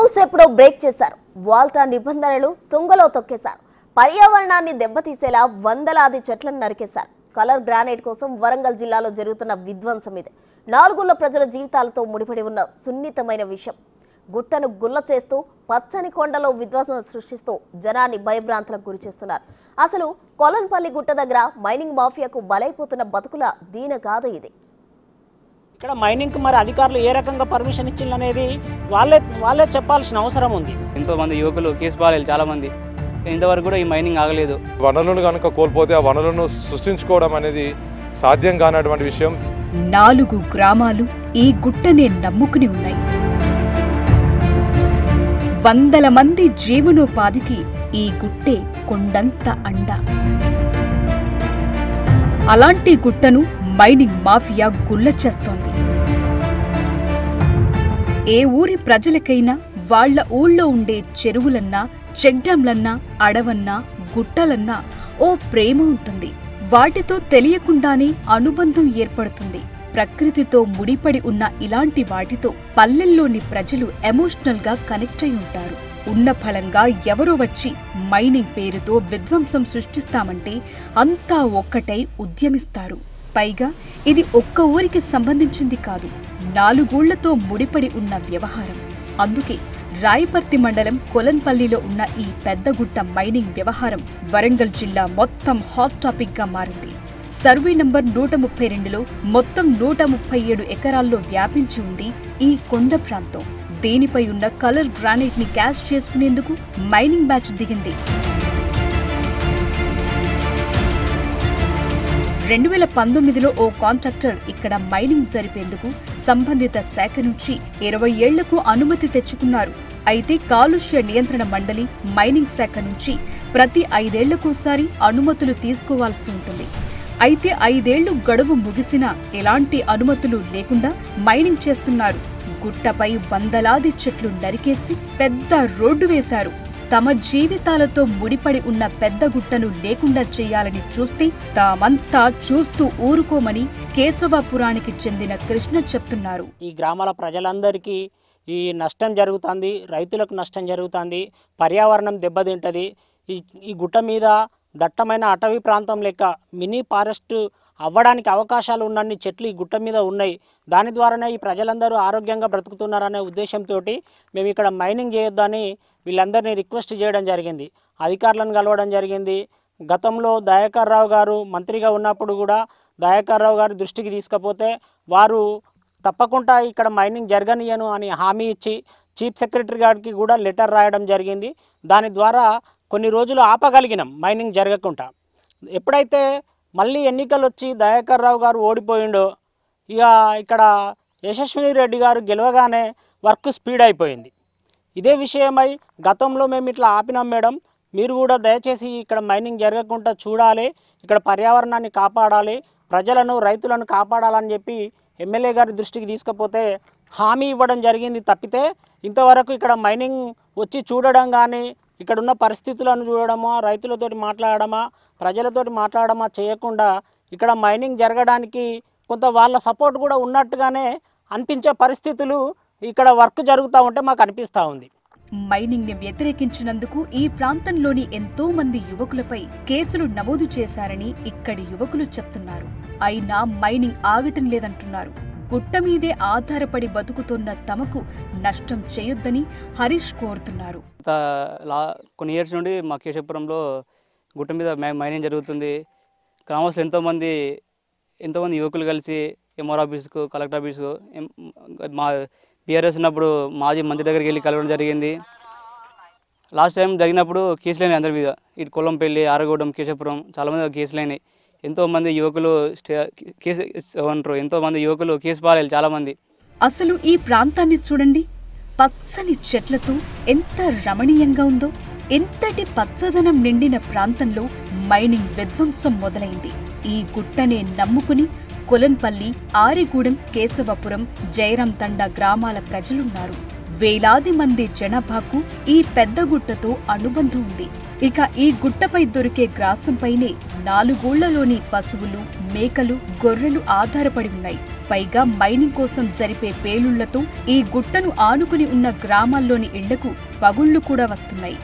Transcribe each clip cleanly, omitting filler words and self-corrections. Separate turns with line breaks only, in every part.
Rules ఎప్పుడో break చేశారు. వాల్టా నిబంధనలు తుంగలో తొక్కేశారు. పర్యావరణాన్ని దెబ్బతీసేలా వందలాది చెట్లను నరికేశారు. కలర్ గ్రానైట్ కోసం వరంగల్ జిల్లాలో జరుగుతున్న విధ్వంసం ఇది. నాలుగుళ్ల ప్రజల జీవితాలతో ముడిపడి ఉన్న సున్నితమైన విషయం. గుట్టను గుల్ల చేస్తూ పచ్చని కొండలో విధ్వంసం సృష్టిస్తూ జనాన్ని భయభ్రాంతులకు గురి చేస్తున్నారు. అసలు కొలన్పల్లి గుట్ట దగ్గర మైనింగ్ మాఫియాకు బలైపోతున్న బతుకుల దీనగాథ ఇది.
ఇక్కడ మైనింగ్కి మరి అధికారులు ఏ రకంగా పర్మిషన్ ఇచ్చిందనేది వాళ్ళే చెప్పాల్సిన అవసరం ఉంది.
ఎంతోమంది యువకులు కేసు బాలేదు, చాలామంది ఇంతవరకు కూడా ఈ మైనింగ్ ఆగలేదు.
వనరులను కనుక కోల్పోతే ఆ వనరులను సృష్టించుకోవడం అనేది సాధ్యం కానటువంటి విషయం.
4 గ్రామాలు ఈ గుట్టనే నమ్ముకుని ఉన్నాయి. వందల మంది జీవనోపాధికి ఈ గుట్టే కొండంత అండ. అలాంటి గుట్టను మైనింగ్ మాఫియా గుల్ల చేస్తోంది. ఏ ఊరి ప్రజలకైనా వాళ్ల ఊళ్ళో ఉండే చెరువులన్నా, చెక్డ్యాంలన్నా, అడవన్నా, గుట్టలన్నా ఓ ప్రేమ ఉంటుంది. వాటితో తెలియకుండానే అనుబంధం ఏర్పడుతుంది. ప్రకృతితో ముడిపడి ఉన్న ఇలాంటి వాటితో పల్లెల్లోని ప్రజలు ఎమోషనల్ గా కనెక్ట్ అయి ఉంటారు. ఉన్న ఫలంగా ఎవరో వచ్చి మైనింగ్ పేరుతో విధ్వంసం సృష్టిస్తామంటే అంతా ఒక్కటై ఉద్యమిస్తారు. పైగా ఇది ఒక్క ఊరికి సంబంధించింది కాదు, 4 ఊళ్లతో ముడిపడి ఉన్న వ్యవహారం. అందుకే రాయపర్తి మండలం కొలన్పల్లిలో ఉన్న ఈ పెద్దగుట్ట మైనింగ్ వ్యవహారం వరంగల్ జిల్లా మొత్తం హాట్ టాపిక్ గా మారింది. సర్వే నంబర్ 132లో మొత్తం 137 ఎకరాల్లో వ్యాపించి ఉంది ఈ కొండ ప్రాంతం. దీనిపై ఉన్న కలర్ గ్రానైట్ ని క్యాష్ చేసుకునేందుకు మైనింగ్ బ్యాచ్ దిగింది. 2019లో ఓ కాంట్రాక్టర్ ఇక్కడ మైనింగ్ జరిపేందుకు సంబంధిత శాఖ నుంచి 20 ఏళ్లకు అనుమతి తెచ్చుకున్నారు. అయితే కాలుష్య నియంత్రణ మండలి మైనింగ్ శాఖ నుంచి ప్రతి 5 ఏళ్లకోసారి అనుమతులు తీసుకోవాల్సి ఉంటుంది. అయితే 5 ఏళ్లు గడువు ముగిసినా ఎలాంటి అనుమతులు లేకుండా మైనింగ్ చేస్తున్నారు. గుట్టపై వందలాది చెట్లు నరికేసి పెద్ద రోడ్డు వేశారు. తమ జీవితాలతో ముడిపడి ఉన్న పెద్ద గుట్టను లేకుండా చేయాలని చూస్తే తామంతా చూస్తూ ఊరుకోమని కేశవాపురానికి చెందిన కృష్ణ చెప్తున్నారు.
ఈ గ్రామాల ప్రజలందరికీ ఈ నష్టం జరుగుతుంది, రైతులకు నష్టం జరుగుతుంది, పర్యావరణం దెబ్బతింటది. ఈ గుట్ట మీద దట్టమైన అటవీ ప్రాంతం లెక్క మినీ ఫారెస్ట్ అవ్వడానికి అవకాశాలు ఉన్నన్ని చెట్లు ఈ గుట్ట మీద ఉన్నాయి. దాని ద్వారానే ఈ ప్రజలందరూ ఆరోగ్యంగా బ్రతుకుతున్నారనే ఉద్దేశంతో మేము ఇక్కడ మైనింగ్ చేయొద్దని వీళ్ళందరినీ రిక్వెస్ట్ చేయడం జరిగింది. అధికారులను కలవడం జరిగింది. గతంలో దయాకర్ రావు గారు మంత్రిగా ఉన్నప్పుడు కూడా దయాకర్ రావు గారు దృష్టికి తీసుకపోతే వారు తప్పకుండా ఇక్కడ మైనింగ్ జరగనియను అని హామీ ఇచ్చి చీఫ్ సెక్రటరీ గారికి కూడా లెటర్ రాయడం జరిగింది. దాని ద్వారా కొన్ని రోజులు ఆపగలిగినాం మైనింగ్ జరగకుండా. ఎప్పుడైతే మళ్ళీ ఎన్నికలు వచ్చి దయాకర్ రావు గారు ఓడిపోయిండో ఇక ఇక్కడ యశస్విని రెడ్డి గారు గెలవగానే వర్క్ స్పీడ్ అయిపోయింది. ఇదే విషయమై గతంలో మేము ఇట్లా ఆపినాం మేడం, మీరు కూడా దయచేసి ఇక్కడ మైనింగ్ జరగకుండా చూడాలి, ఇక్కడ పర్యావరణాన్ని కాపాడాలి, ప్రజలను రైతులను కాపాడాలని చెప్పి ఎమ్మెల్యే గారి దృష్టికి తీసుకపోతే హామీ ఇవ్వడం జరిగింది. తప్పితే ఇంతవరకు ఇక్కడ మైనింగ్ వచ్చి చూడడం కానీ, ఇక్కడ ఉన్న పరిస్థితులను చూడడమా, రైతులతోటి మాట్లాడమా, ప్రజలతోటి మాట్లాడమా చేయకుండా ఇక్కడ మైనింగ్ జరగడానికి కొంత వాళ్ళ సపోర్ట్ కూడా ఉన్నట్టుగానే అనిపించే పరిస్థితులు ఇక్కడ వర్క్ జరుగుతూ ఉంటే మాకు అనిపిస్తూ ఉంది.
మైనింగ్ ని వ్యతిరేకించినందుకు ఈ ప్రాంతంలోని ఎంతో మంది యువకులపై కేసులు నమోదు చేశారని ఇక్కడి యువకులు చెప్తున్నారు. అయినా మైనింగ్ ఆగటం లేదంటున్నారు. గుట్ట మీదే ఆధారపడి బతుకుతున్న తమకు నష్టం చేయొద్దని హరీష్ కోరుతున్నారు.
కొన్ని ఇయర్స్ నుండి మా కేశవపురంలో గుట్ట మీద మైనింగ్ జరుగుతుంది. గ్రామస్తులు ఎంతోమంది యువకులు కలిసి ఎంఆర్ ఆఫీస్కు, కలెక్టర్ ఆఫీస్కు, మా బీఆర్ఎస్ ఉన్నప్పుడు మాజీ మంత్రి దగ్గరికి వెళ్ళి కలవడం జరిగింది. లాస్ట్ టైం జరిగినప్పుడు కేసులైనాయి అందరి మీద. ఇటు కొల్లంపల్లి, ఆరగూడెం, కేశవపురం చాలామంది కేసులైనాయి. ఎంతోమంది యువకులు ఎంతోమంది యువకులు కేసు పాలేదు చాలామంది.
అసలు ఈ ప్రాంతాన్ని చూడండి, పచ్చని చెట్లతో ఎంత రమణీయంగా ఉందో. ఎంతటి పచ్చదనం నిండిన ప్రాంతంలో మైనింగ్ విధ్వంసం మొదలైంది. ఈ గుట్టనే నమ్ముకుని కొలన్పల్లి, ఆరిగూడెం, కేశవపురం, జయరాం తండా గ్రామాల ప్రజలున్నారు. వేలాది మంది జనాభాకు ఈ పెద్ద గుట్టతో అనుబంధం ఉంది. ఇక ఈ గుట్టపై దొరికే గ్రాసంపైనే 4 ఊళ్లలోని పశువులు, మేకలు, గొర్రెలు ఆధారపడి ఉన్నాయి. పైగా మైనింగ్ కోసం జరిపే పేలుళ్లతో ఈ గుట్టను ఆనుకుని ఉన్న గ్రామాల్లోని ఇళ్లకు పగుళ్లు కూడా వస్తున్నాయి.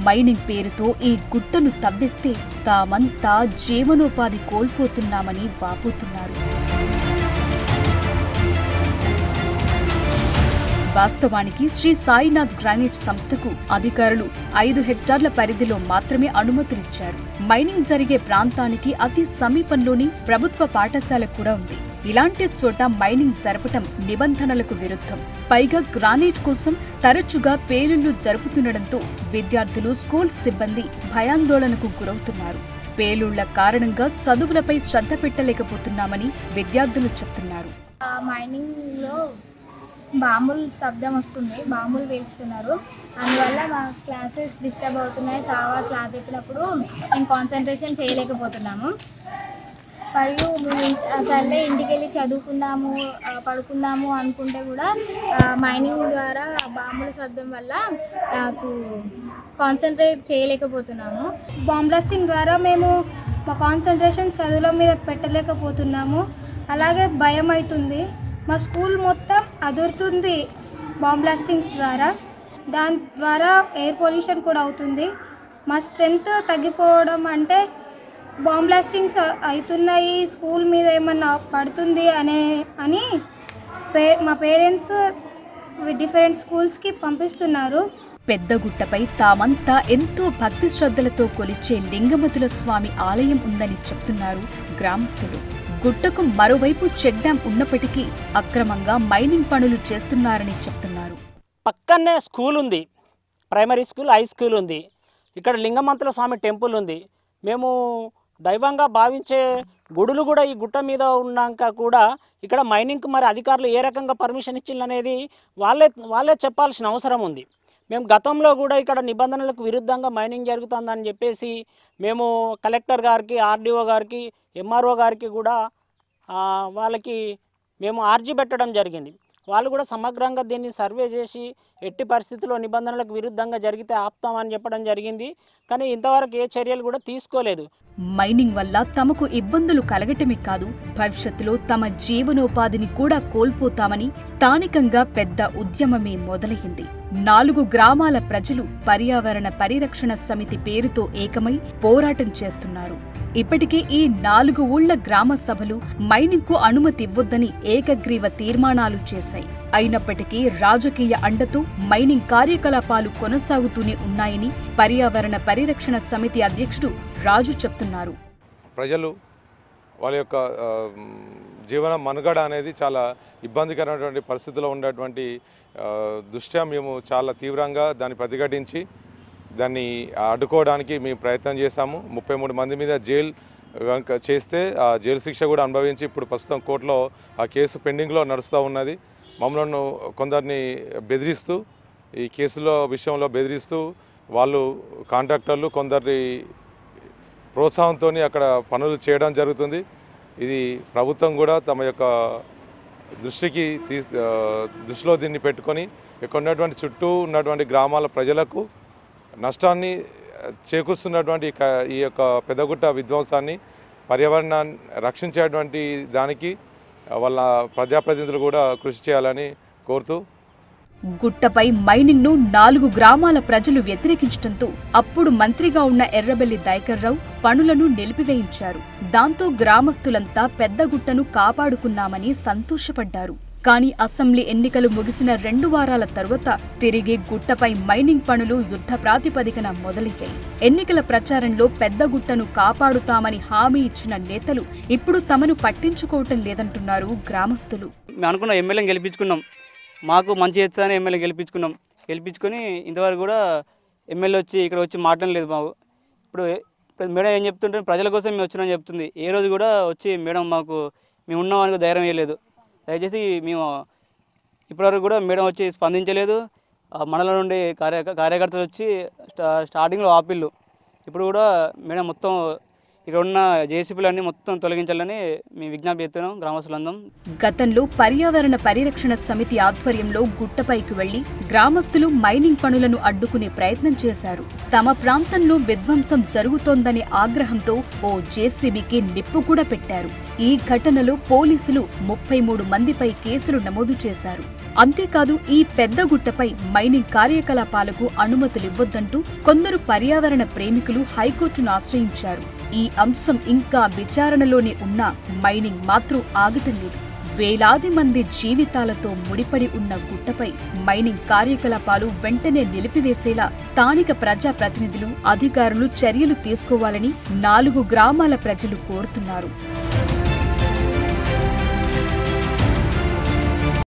మైనింగ్ పేరుతో ఈ గుట్టను తవ్విస్తే తామంతా జీవనోపాధి కోల్పోతున్నామని వాపోతున్నారు. వాస్తవానికి శ్రీ సాయినాథ్ గ్రానైట్ సంస్థకు అధికారులు 5 హెక్టార్ల పరిధిలో మాత్రమే అనుమతులిచ్చారు. మైనింగ్ జరిగే ప్రాంతానికి అతి సమీపంలోని ప్రభుత్వ పాఠశాల కూడా ఉంది. ఇలాంటి చోట మైనింగ్ జరపటం నిబంధనలకు విరుద్ధం. పైగా గ్రానైట్ కోసం తరచుగా పేలుళ్లు జరుపుతుండటంతో విద్యార్థులు, స్కూల్ సిబ్బంది భయాందోళనకు గురవుతున్నారు. పేలుళ్ల కారణంగా చదువులపై శ్రద్ధ పెట్టలేకపోతున్నామని విద్యార్థులు చెప్తున్నారు.
మైనింగ్లో బాంబులు శబ్దం వస్తుంది, బాంబులు వేస్తున్నారు. అందువల్ల మా క్లాసెస్ డిస్టర్బ్ అవుతున్నాయి. సార్ క్లాస్ చెప్పినప్పుడు మేము కాన్సన్ట్రేషన్ చేయలేకపోతున్నాము. మరియు సర్లే ఇంటికి వెళ్ళి చదువుకుందాము, పడుకుందాము అనుకుంటే కూడా మైనింగ్ ద్వారా బాంబుల శబ్దం వల్ల నాకు కాన్సన్ట్రేట్ చేయలేకపోతున్నాము. బాంబ్ బ్లాస్టింగ్ ద్వారా మేము మా కాన్సన్ట్రేషన్ చదువుల మీద పెట్టలేకపోతున్నాము. అలాగే భయం అవుతుంది. మా స్కూల్ మొత్తం అదురుతుంది బాంబ్ బ్లాస్టింగ్స్ ద్వారా. దాని ద్వారా ఎయిర్ పొల్యూషన్ కూడా అవుతుంది. మా స్ట్రెంగ్త్ తగ్గిపోవడం అంటే బాంబ్ బ్లాస్టింగ్స్ అవుతున్నాయి, స్కూల్ మీద ఏమన్నా పడుతుంది అని మా పేరెంట్స్ డిఫరెంట్ స్కూల్స్కి పంపిస్తున్నారు.
పెద్దగుట్టపై తామంతా ఎంతో భక్తి శ్రద్ధలతో కొలిచే లింగమతుల స్వామి ఆలయం ఉందని చెప్తున్నారు గ్రామస్తులు. గుట్టకు మరోవైపు చెక్ డ్యాం ఉన్నప్పటికీ అక్రమంగా మైనింగ్ పనులు చేస్తున్నారని చెప్తున్నారు.
పక్కనే స్కూల్ ఉంది, ప్రైమరీ స్కూల్, హై స్కూల్ ఉంది. ఇక్కడ లింగమంతుల స్వామి టెంపుల్ ఉంది. మేము దైవంగా భావించే గుడులు కూడా ఈ గుట్ట మీద ఉన్నాక కూడా ఇక్కడ మైనింగ్కి మరి అధికారులు ఏ రకంగా పర్మిషన్ ఇచ్చిందనేది వాళ్ళే చెప్పాల్సిన అవసరం ఉంది. మేము గతంలో కూడా ఇక్కడ నిబంధనలకు విరుద్ధంగా మైనింగ్ జరుగుతుందని చెప్పేసి మేము కలెక్టర్ గారికి, ఆర్డీఓ గారికి, ఎంఆర్ఓ గారికి కూడా వాళ్ళకి మేము ఆర్జీ పెట్టడం జరిగింది. వాళ్ళు కూడా సమగ్రంగా దీన్ని సర్వే చేసి ఎట్టి పరిస్థితుల్లో నిబంధనలకు విరుద్ధంగా జరిగితే ఆపుతామని చెప్పడం జరిగింది. కానీ ఇంతవరకు ఏ చర్యలు కూడా తీసుకోలేదు.
మైనింగ్ వల్ల తమకు ఇబ్బందులు కలగటమే కాదు, భవిష్యత్తులో తమ జీవనోపాధిని కూడా కోల్పోతామని స్థానికంగా పెద్ద ఉద్యమమే మొదలైంది. 4 గ్రామాల ప్రజలు పర్యావరణ పరిరక్షణ సమితి పేరుతో ఏకమై పోరాటం చేస్తున్నారు. ఇప్పటికే ఈ 4 ఊళ్ల గ్రామ సభలు మైనింగ్కు అనుమతివ్వొద్దని ఏకగ్రీవ తీర్మానాలు చేశాయి. అయినప్పటికీ రాజకీయ అండతో మైనింగ్ కార్యకలాపాలు కొనసాగుతూనే ఉన్నాయని పర్యావరణ పరిరక్షణ సమితి అధ్యక్షుడు రాజు చెప్తున్నారు.
ప్రజలు వాళ్ళ యొక్క జీవన మనుగడ అనేది చాలా ఇబ్బందికరమైనటువంటి పరిస్థితుల్లో ఉన్నటువంటి దృష్ట్యా మేము చాలా తీవ్రంగా దాన్ని ప్రతిఘటించి దాన్ని అడ్డుకోవడానికి మేము ప్రయత్నం చేశాము. 33 మంది మీద జైలు కనుక చేస్తే ఆ జైలు శిక్ష కూడా అనుభవించి ఇప్పుడు ప్రస్తుతం కోర్టులో ఆ కేసు పెండింగ్లో నడుస్తూ ఉన్నది. మమ్మల్ని కొందరిని బెదిరిస్తూ, ఈ కేసులో విషయంలో బెదిరిస్తూ వాళ్ళు కాంట్రాక్టర్లు కొందరి ప్రోత్సాహంతో అక్కడ పనులు చేయడం జరుగుతుంది. ఇది ప్రభుత్వం కూడా తమ యొక్క దృష్టిలో దీన్ని పెట్టుకొని ఇక్కడ ఉన్నటువంటి చుట్టూ ఉన్నటువంటి గ్రామాల ప్రజలకు నష్టాన్ని చేకూరుస్తున్నటువంటి ఈ యొక్క పెద్దగుట్ట విధ్వంసాన్ని, పర్యావరణాన్ని రక్షించేటువంటి దానికి వాళ్ళ ప్రజాప్రతినిధులు కూడా కృషి చేయాలని కోరుతూ,
గుట్టపై మైనింగ్ను 4 గ్రామాల ప్రజలు వ్యతిరేకించడంతో అప్పుడు మంత్రిగా ఉన్న ఎర్రబెల్లి దైకర్రావు పనులను నిలిపివేయించారు. దాంతో గ్రామస్తులంతా పెద్దగుట్టను కాపాడుకున్నామని సంతోషపడ్డారు. కానీ అసెంబ్లీ ఎన్నికలు ముగిసిన 2 వారాల తరువాత తిరిగి గుట్టపై మైనింగ్ పనులు యుద్ధ ప్రాతిపదికన మొదలయ్యాయి. ఎన్నికల ప్రచారంలో పెద్దగుట్టను కాపాడుతామని హామీ ఇచ్చిన నేతలు ఇప్పుడు తమను పట్టించుకోవటం లేదంటున్నారు గ్రామస్తులు.
మేము అనుకున్న ఎమ్మెల్యేని గెలిపించుకున్నాం, మాకు మంచి చేస్తానని ఎమ్మెల్యే గెలిపించుకొని ఇంతవరకు కూడా ఎమ్మెల్యే వచ్చి ఇక్కడ వచ్చి మాట్లాడలేదు. మాకు ఇప్పుడు మేడం ఏం చెప్తుంటే ప్రజల కోసం మేము వచ్చినామని చెప్తుంది. ఏ రోజు కూడా వచ్చి మేడం మాకు మేము ఉన్నామని ధైర్యం ఇవ్వలేదు. దయచేసి మేము ఇప్పటివరకు కూడా మేడం వచ్చి స్పందించలేదు. మండలం నుండి కార్యకర్తలు వచ్చి స్టార్టింగ్లో ఆపిల్లు, ఇప్పుడు కూడా మేడం మొత్తం ఇక్కడ ఉన్న జేసీబీలన్నీ మొత్తం తొలగించాలని మేము విజ్ఞప్తి చేస్తున్నాం గ్రామస్తులందరం.
గతంలో పర్యావరణ పరిరక్షణ సమితి ఆధ్వర్యంలో గుట్టపైకి వెళ్లి గ్రామస్తులు మైనింగ్ పనులను అడ్డుకునే ప్రయత్నం చేశారు. తమ ప్రాంతంలో విధ్వంసం జరుగుతోందనే ఆగ్రహంతో ఓ జేసీబీకి నిప్పు కూడా పెట్టారు. ఈ ఘటనలో పోలీసులు 33 మందిపై కేసులు నమోదు చేశారు. అంతేకాదు ఈ పెద్ద గుట్టపై మైనింగ్ కార్యకలాపాలకు అనుమతులివ్వొద్దంటూ కొందరు పర్యావరణ ప్రేమికులు హైకోర్టును ఆశ్రయించారు. ఈ అంశం ఇంకా విచారణలోనే ఉన్నా మైనింగ్ మాత్రం ఆగటం లేదు. వేలాది మంది జీవితాలతో ముడిపడి ఉన్న గుట్టపై మైనింగ్ కార్యకలాపాలు వెంటనే నిలిపివేసేలా స్థానిక ప్రజాప్రతినిధులు, అధికారులు చర్యలు తీసుకోవాలని 4 గ్రామాల ప్రజలు కోరుతున్నారు.